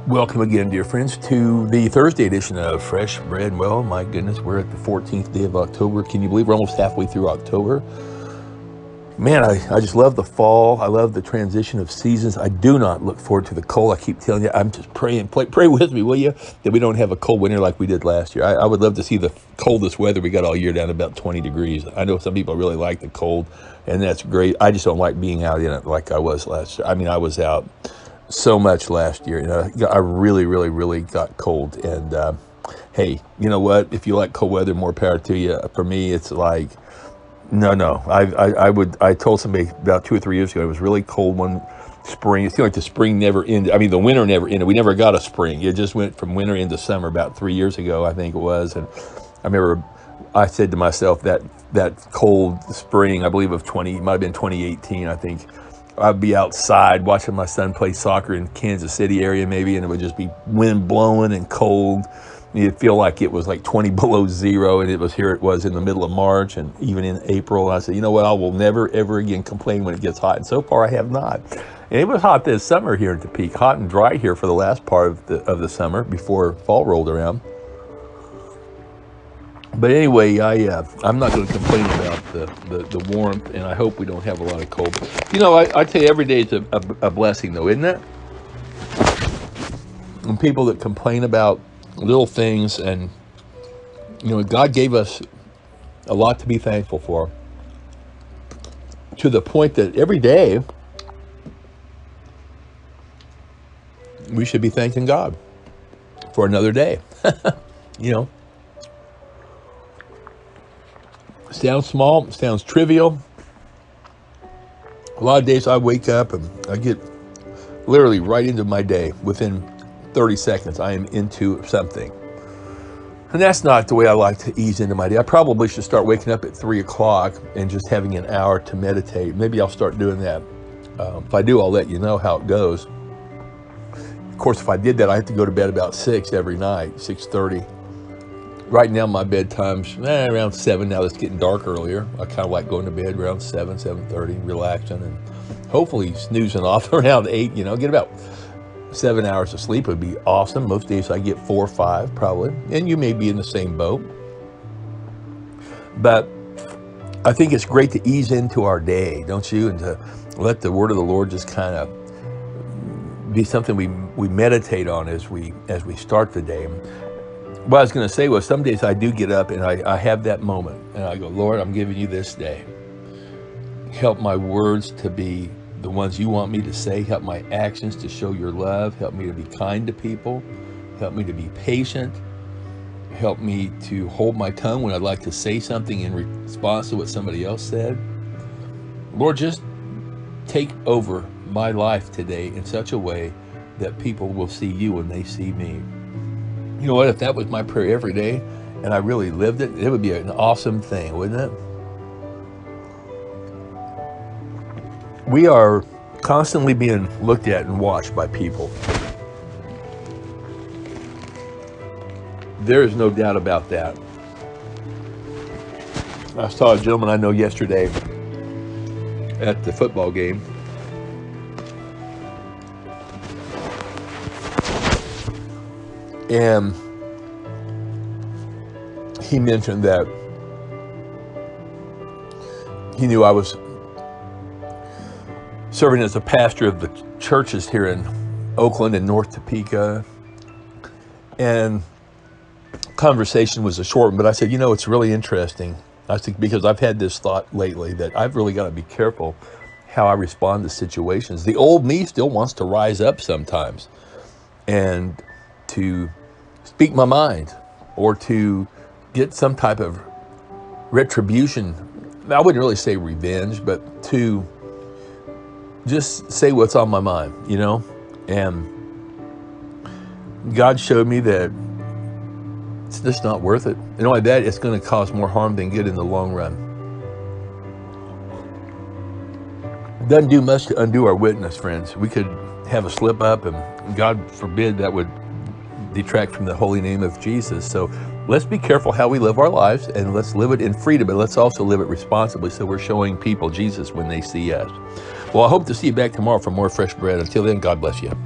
Welcome again, dear friends, to the Thursday edition of Fresh Bread. Well, my goodness, we're at the 14th day of October. Can you believe we're almost halfway through October? Man, I just love the fall. I love the transition of seasons. I do not look forward to the cold. I keep telling you, I'm just praying. Pray with me, will you? That we don't have a cold winter like we did last year. I would love to see the coldest weather we got all year down to about 20 degrees. I know some people really like the cold, and that's great. I just don't like being out in it like I was last year. I mean, I was out so much last year. I really got cold. And hey, you know what? If you like cold weather, more power to you. For me, it's like, no. I told somebody about 2 or 3 years ago, it was really cold one spring. It seemed like the spring never ended. I mean, the winter never ended. We never got a spring. It just went from winter into summer about 3 years ago, I think it was. And I remember I said to myself that cold spring, I believe it might have been 2018, I think. I'd be outside watching my son play soccer in Kansas City area maybe, and it would just be wind blowing and cold. You'd feel like it was like 20 below zero, and it was in the middle of March and even in April. And I said, you know what, I will never, ever again complain when it gets hot. And so far I have not. And it was hot this summer here in Topeka, hot and dry here for the last part of the summer before fall rolled around. But anyway, I'm not going to complain about the warmth, and I hope we don't have a lot of cold. You know, I tell you, every day is a blessing, though, isn't it? And people that complain about little things, and, you know, God gave us a lot to be thankful for, to the point that every day we should be thanking God for another day. You know, sounds small, sounds trivial. A lot of days I wake up and I get literally right into my day. Within 30 seconds, I am into something. And that's not the way I like to ease into my day. I probably should start waking up at 3 o'clock and just having an hour to meditate. Maybe I'll start doing that. If I do, I'll let you know how it goes. Of course, if I did that, I have to go to bed about 6 every night, 6:30. Right now, my bedtime's around 7. Now it's getting dark earlier. I kind of like going to bed around 7, 7:30, relaxing, and hopefully snoozing off around 8. You know, get about 7 hours of sleep would be awesome. Most days I get 4 or 5 probably, and you may be in the same boat. But I think it's great to ease into our day, don't you? And to let the word of the Lord just kind of be something we meditate on as we start the day. What I was going to say was, some days I do get up and I have that moment and I go, Lord, I'm giving you this day. Help my words to be the ones you want me to say. Help my actions to show your love. Help me to be kind to people. Help me to be patient. Help me to hold my tongue when I'd like to say something in response to what somebody else said. Lord, just take over my life today in such a way that people will see you when they see me. You know what? If that was my prayer every day and I really lived it, it would be an awesome thing, wouldn't it? We are constantly being looked at and watched by people. There is no doubt about that. I saw a gentleman I know yesterday at the football game. And he mentioned that he knew I was serving as a pastor of the churches here in Oakland and North Topeka. And conversation was a short one, but I said, you know, it's really interesting. I think because I've had this thought lately that I've really got to be careful how I respond to situations. The old me still wants to rise up sometimes and to speak my mind or to get some type of retribution. I wouldn't really say revenge, but to just say what's on my mind, you know? And God showed me that it's just not worth it. And only that, it's going to cause more harm than good in the long run. It doesn't do much to undo our witness, friends. We could have a slip up, and God forbid that would detract from the holy name of Jesus. So let's be careful how we live our lives, and let's live it in freedom, but let's also live it responsibly so we're showing people Jesus when they see us. Well, I hope to see you back tomorrow for more fresh bread. Until then, God bless you.